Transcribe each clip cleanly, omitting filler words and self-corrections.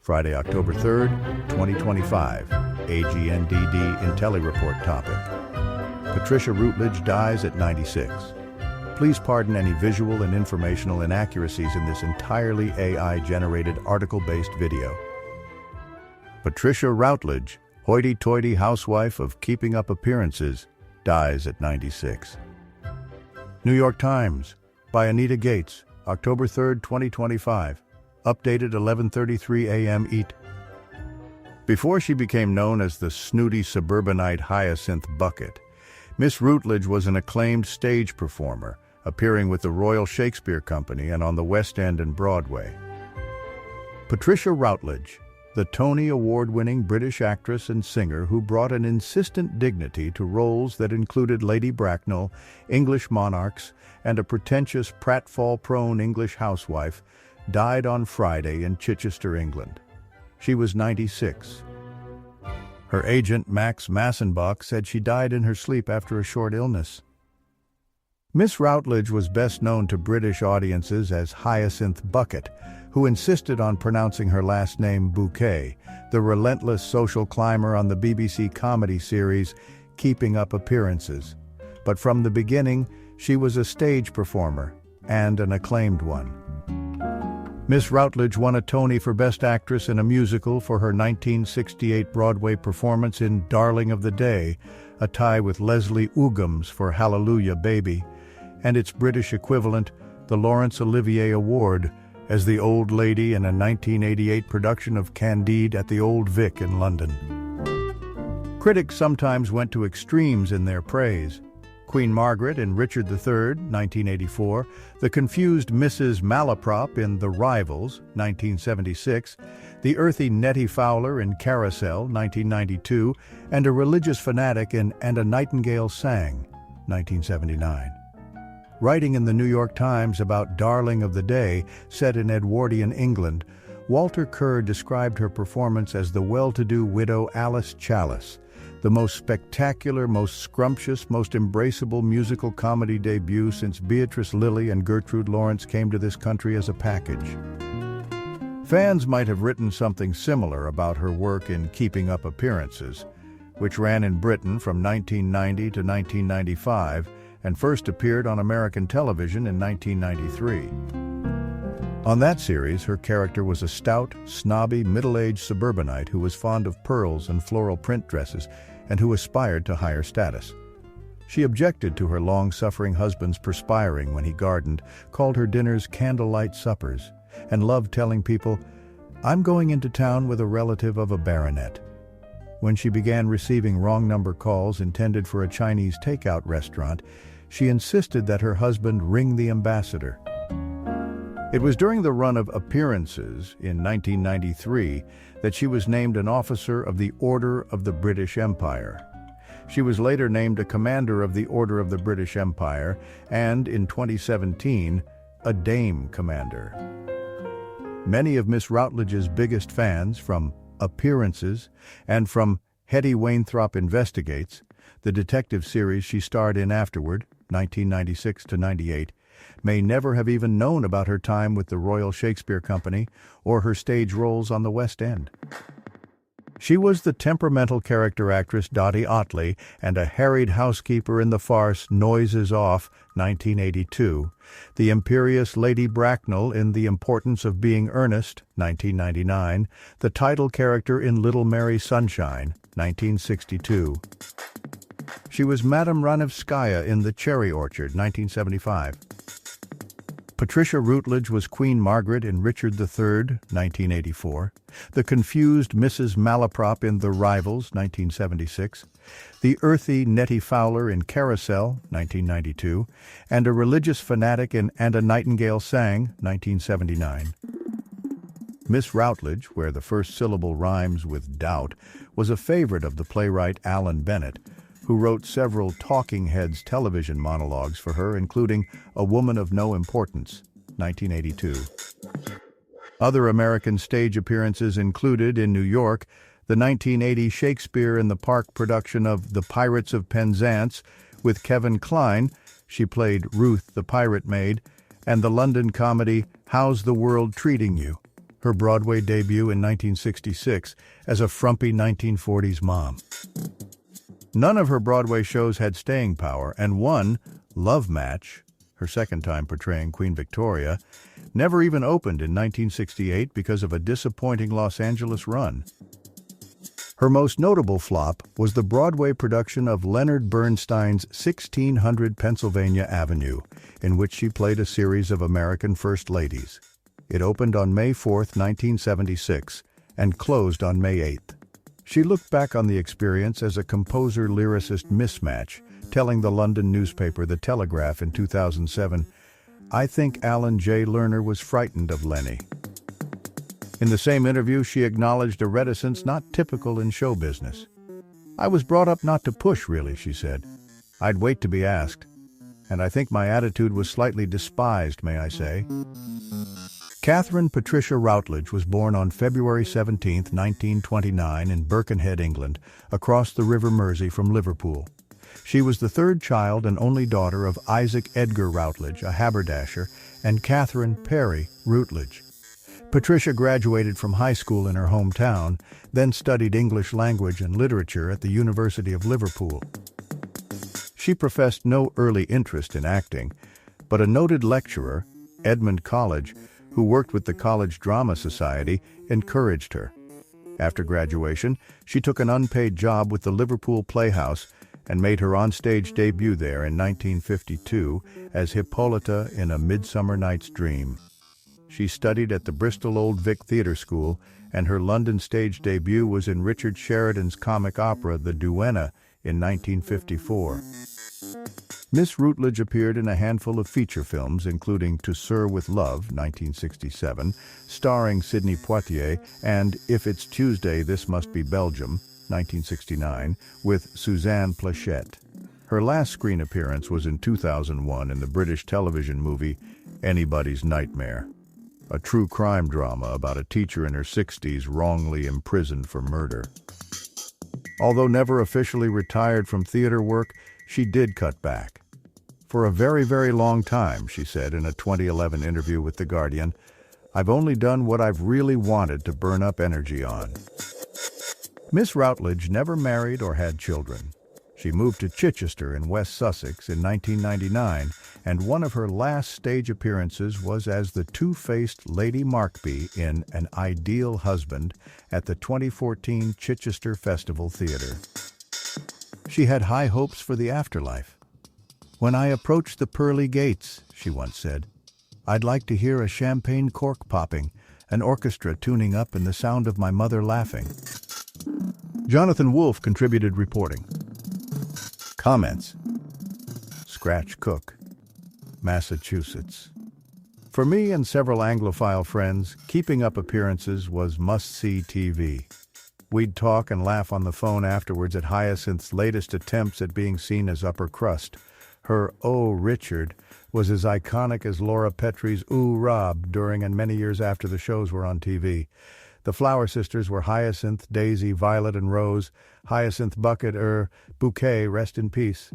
Friday, October 3rd, 2025. AGNDD intelliReport topic. Patricia Routledge dies at 96. Please pardon any visual and informational inaccuracies in this entirely AI-generated article-based video. Patricia Routledge, hoity-toity housewife of Keeping Up Appearances, dies at 96. New York Times, by Anita Gates, October 3, 2025. Updated 11:33 a.m. ET. Before she became known as the snooty suburbanite Hyacinth Bucket, Miss Routledge was an acclaimed stage performer, appearing with the Royal Shakespeare Company and on the West End and Broadway. Patricia Routledge, the Tony Award-winning British actress and singer who brought an insistent dignity to roles that included Lady Bracknell, English monarchs, and a pretentious pratfall-prone English housewife, died on Friday in Chichester, England. She was 96. Her agent, Max Massenbach, said she died in her sleep after a short illness. Miss Routledge was best known to British audiences as Hyacinth Bucket, who insisted on pronouncing her last name Bouquet, the relentless social climber on the BBC comedy series Keeping Up Appearances. But from the beginning, she was a stage performer, and an acclaimed one. Miss Routledge won a Tony for Best Actress in a Musical for her 1968 Broadway performance in Darling of the Day, a tie with Leslie Uggams for Hallelujah Baby, and its British equivalent, the Laurence Olivier Award, as the old lady in a 1988 production of Candide at the Old Vic in London. Critics sometimes went to extremes in their praise. Queen Margaret in Richard III, 1984, the confused Mrs. Malaprop in The Rivals, 1976, the earthy Nettie Fowler in Carousel, 1992, and a religious fanatic in And a Nightingale Sang, 1979. Writing in the New York Times about Darling of the Day, set in Edwardian England, Walter Kerr described her performance as the well-to-do widow Alice Chalice, the most spectacular, most scrumptious, most embraceable musical comedy debut since Beatrice Lillie and Gertrude Lawrence came to this country as a package. Fans might have written something similar about her work in Keeping Up Appearances, which ran in Britain from 1990 to 1995 and first appeared on American television in 1993. On that series, her character was a stout, snobby, middle-aged suburbanite who was fond of pearls and floral print dresses and who aspired to higher status. She objected to her long-suffering husband's perspiring when he gardened, called her dinners candlelight suppers, and loved telling people, "I'm going into town with a relative of a baronet." When she began receiving wrong-number calls intended for a Chinese takeout restaurant, she insisted that her husband ring the ambassador. It was during the run of Appearances in 1993 that she was named an officer of the Order of the British Empire. She was later named a commander of the Order of the British Empire and, in 2017, a Dame Commander. Many of Miss Routledge's biggest fans, from Appearances and from Hetty Wainthropp Investigates, the detective series she starred in afterward, 1996 to 98, may never have even known about her time with the Royal Shakespeare Company or her stage roles on the West End. She was the temperamental character actress Dottie Otley and a harried housekeeper in the farce Noises Off, 1982, the imperious Lady Bracknell in The Importance of Being Earnest, 1999, the title character in Little Mary Sunshine, 1962. She was Madame Ranevskaya in The Cherry Orchard, 1975. Patricia Routledge was Queen Margaret in Richard III, 1984, the confused Mrs. Malaprop in The Rivals, 1976, the earthy Nettie Fowler in Carousel, 1992, and a religious fanatic in And a Nightingale Sang, 1979. Miss Routledge, where the first syllable rhymes with doubt, was a favorite of the playwright Alan Bennett, who wrote several Talking Heads television monologues for her, including A Woman of No Importance, 1982. Other American stage appearances included, in New York, the 1980 Shakespeare in the Park production of The Pirates of Penzance with Kevin Kline. She played Ruth the Pirate Maid, and the London comedy How's the World Treating You? her Broadway debut in 1966 as a frumpy 1940s mom. None of her Broadway shows had staying power, and one, Love Match, her second time portraying Queen Victoria, never even opened in 1968 because of a disappointing Los Angeles run. Her most notable flop was the Broadway production of Leonard Bernstein's 1600 Pennsylvania Avenue, in which she played a series of American First Ladies. It opened on May 4, 1976, and closed on May 8. She looked back on the experience as a composer-lyricist mismatch, telling the London newspaper The Telegraph in 2007, "I think Alan J. Lerner was frightened of Lenny." In the same interview, she acknowledged a reticence not typical in show business. "I was brought up not to push, really," she said. "I'd wait to be asked. And I think my attitude was slightly despised, may I say." Catherine Patricia Routledge was born on February 17, 1929 in Birkenhead, England, across the River Mersey from Liverpool. She was the third child and only daughter of Isaac Edgar Routledge, a haberdasher, and Catherine Perry Routledge. Patricia graduated from high school in her hometown, then studied English language and literature at the University of Liverpool. She professed no early interest in acting, but a noted lecturer, Edmund College, who worked with the College Drama Society, encouraged her. After graduation, she took an unpaid job with the Liverpool Playhouse and made her on-stage debut there in 1952 as Hippolyta in A Midsummer Night's Dream. She studied at the Bristol Old Vic Theatre School, and her London stage debut was in Richard Sheridan's comic opera The Duenna in 1954. Miss Routledge appeared in a handful of feature films, including To Sir with Love, 1967, starring Sidney Poitier, and If It's Tuesday, This Must Be Belgium, 1969, with Suzanne Plachette. Her last screen appearance was in 2001 in the British television movie Anybody's Nightmare, a true crime drama about a teacher in her 60s wrongly imprisoned for murder. Although never officially retired from theater work, she did cut back. "For a very, very long time," she said in a 2011 interview with The Guardian, "I've only done what I've really wanted to burn up energy on." Miss Routledge never married or had children. She moved to Chichester in West Sussex in 1999, and one of her last stage appearances was as the two-faced Lady Markby in An Ideal Husband at the 2014 Chichester Festival Theatre. She had high hopes for the afterlife. "When I approach the pearly gates," she once said, "I'd like to hear a champagne cork popping, an orchestra tuning up, and the sound of my mother laughing." Jonathan Wolfe contributed reporting. Comments. Scratch Cook, Massachusetts. For me and several Anglophile friends, keeping up appearances was must-see TV. We'd talk and laugh on the phone afterwards at Hyacinth's latest attempts at being seen as upper crust. Her "Oh, Richard" was as iconic as Laura Petrie's "Ooh, Rob" during and many years after the shows were on TV. The Flower Sisters were Hyacinth, Daisy, Violet, and Rose. Hyacinth Bucket, Bouquet, rest in peace.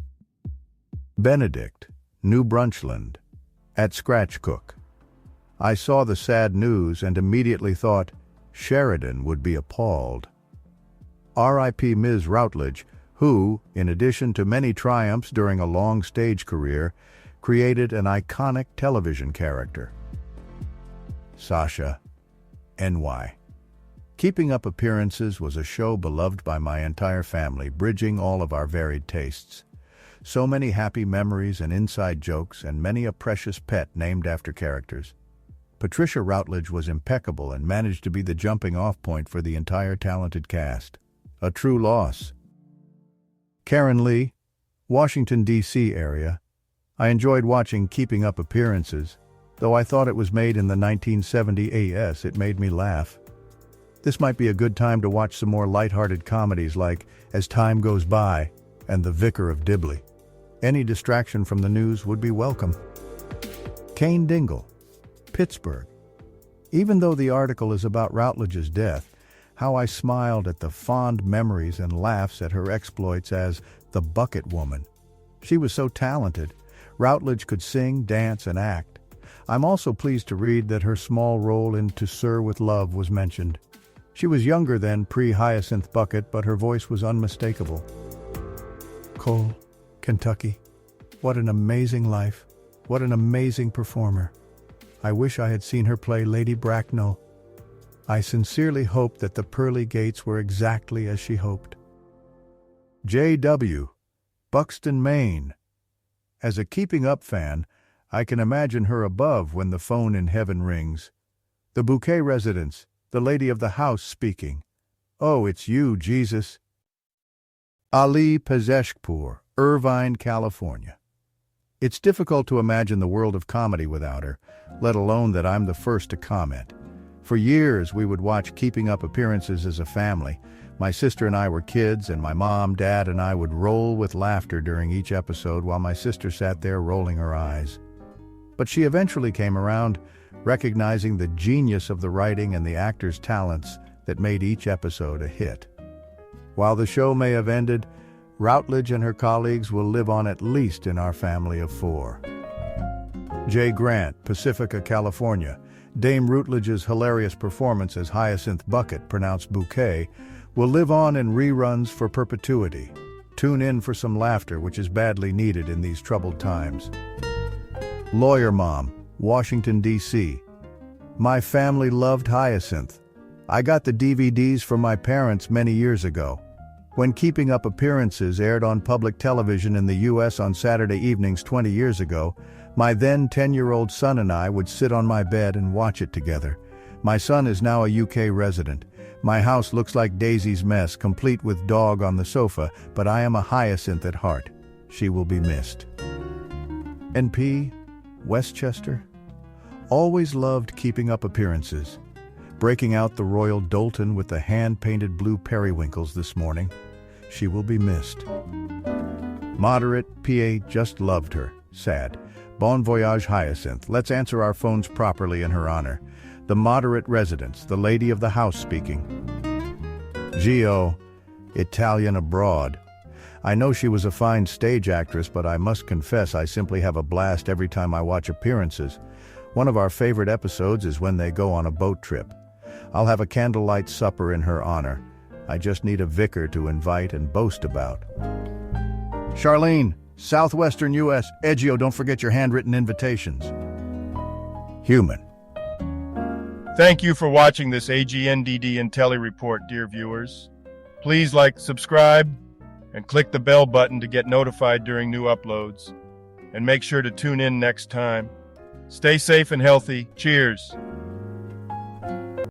Benedict, New Brunchland, at Scratch Cook. I saw the sad news and immediately thought Sheridan would be appalled. R.I.P. Ms. Routledge, who, in addition to many triumphs during a long stage career, created an iconic television character. Sasha, NY. Keeping Up Appearances was a show beloved by my entire family, bridging all of our varied tastes. So many happy memories and inside jokes, and many a precious pet named after characters. Patricia Routledge was impeccable and managed to be the jumping-off point for the entire talented cast. A true loss. Karen Lee, Washington, D.C. area. I enjoyed watching Keeping Up Appearances. Though I thought it was made in the 1970 AS, it made me laugh. This might be a good time to watch some more light-hearted comedies like As Time Goes By and The Vicar of Dibley. Any distraction from the news would be welcome. Kane Dingle, Pittsburgh. Even though the article is about Routledge's death, how I smiled at the fond memories and laughs at her exploits as the Bucket Woman. She was so talented. Routledge could sing, dance, and act. I'm also pleased to read that her small role in To Sir with Love was mentioned. She was younger than pre-Hyacinth Bucket, but her voice was unmistakable. Cole, Kentucky. What an amazing life. What an amazing performer. I wish I had seen her play Lady Bracknell. I sincerely hope that the pearly gates were exactly as she hoped. J.W., Buxton, Maine. As a Keeping Up fan, I can imagine her above when the phone in heaven rings. The Bouquet residence, the lady of the house speaking. Oh, it's you, Jesus. Ali Pezeshkpur, Irvine, California. It's difficult to imagine the world of comedy without her, let alone that I'm the first to comment. For years, we would watch Keeping Up appearances as a family. My sister and I were kids, and my mom, dad, and I would roll with laughter during each episode while my sister sat there rolling her eyes. But she eventually came around, recognizing the genius of the writing and the actors' talents that made each episode a hit. While the show may have ended, Routledge and her colleagues will live on at least in our family of 4. Jay Grant, Pacifica, California. Dame Routledge's hilarious performance as Hyacinth Bucket, pronounced Bouquet, will live on in reruns for perpetuity. Tune in for some laughter, which is badly needed in these troubled times. Lawyer Mom, Washington, D.C. My family loved Hyacinth. I got the DVDs from my parents many years ago. When Keeping Up appearances aired on public television in the U.S. on Saturday evenings 20 years ago, my then 10-year-old son and I would sit on my bed and watch it together. My son is now a UK resident. My house looks like Daisy's mess, complete with dog on the sofa, but I am a Hyacinth at heart. She will be missed. NP, Westchester. Always loved Keeping Up appearances. Breaking out the Royal Doulton with the hand-painted blue periwinkles this morning. She will be missed. Moderate, PA, just loved her. Sad. Bon voyage, Hyacinth. Let's answer our phones properly in her honor. The moderate residence, the lady of the house speaking. Gio, Italian abroad. I know she was a fine stage actress, but I must confess I simply have a blast every time I watch appearances. One of our favorite episodes is when they go on a boat trip. I'll have a candlelight supper in her honor. I just need a vicar to invite and boast about. Charlene, Southwestern U.S. Edgio, don't forget your handwritten invitations. Human. Thank you for watching this AGNDD intelliReport, dear viewers. Please like, subscribe, and click the bell button to get notified during new uploads. And make sure to tune in next time. Stay safe and healthy. Cheers.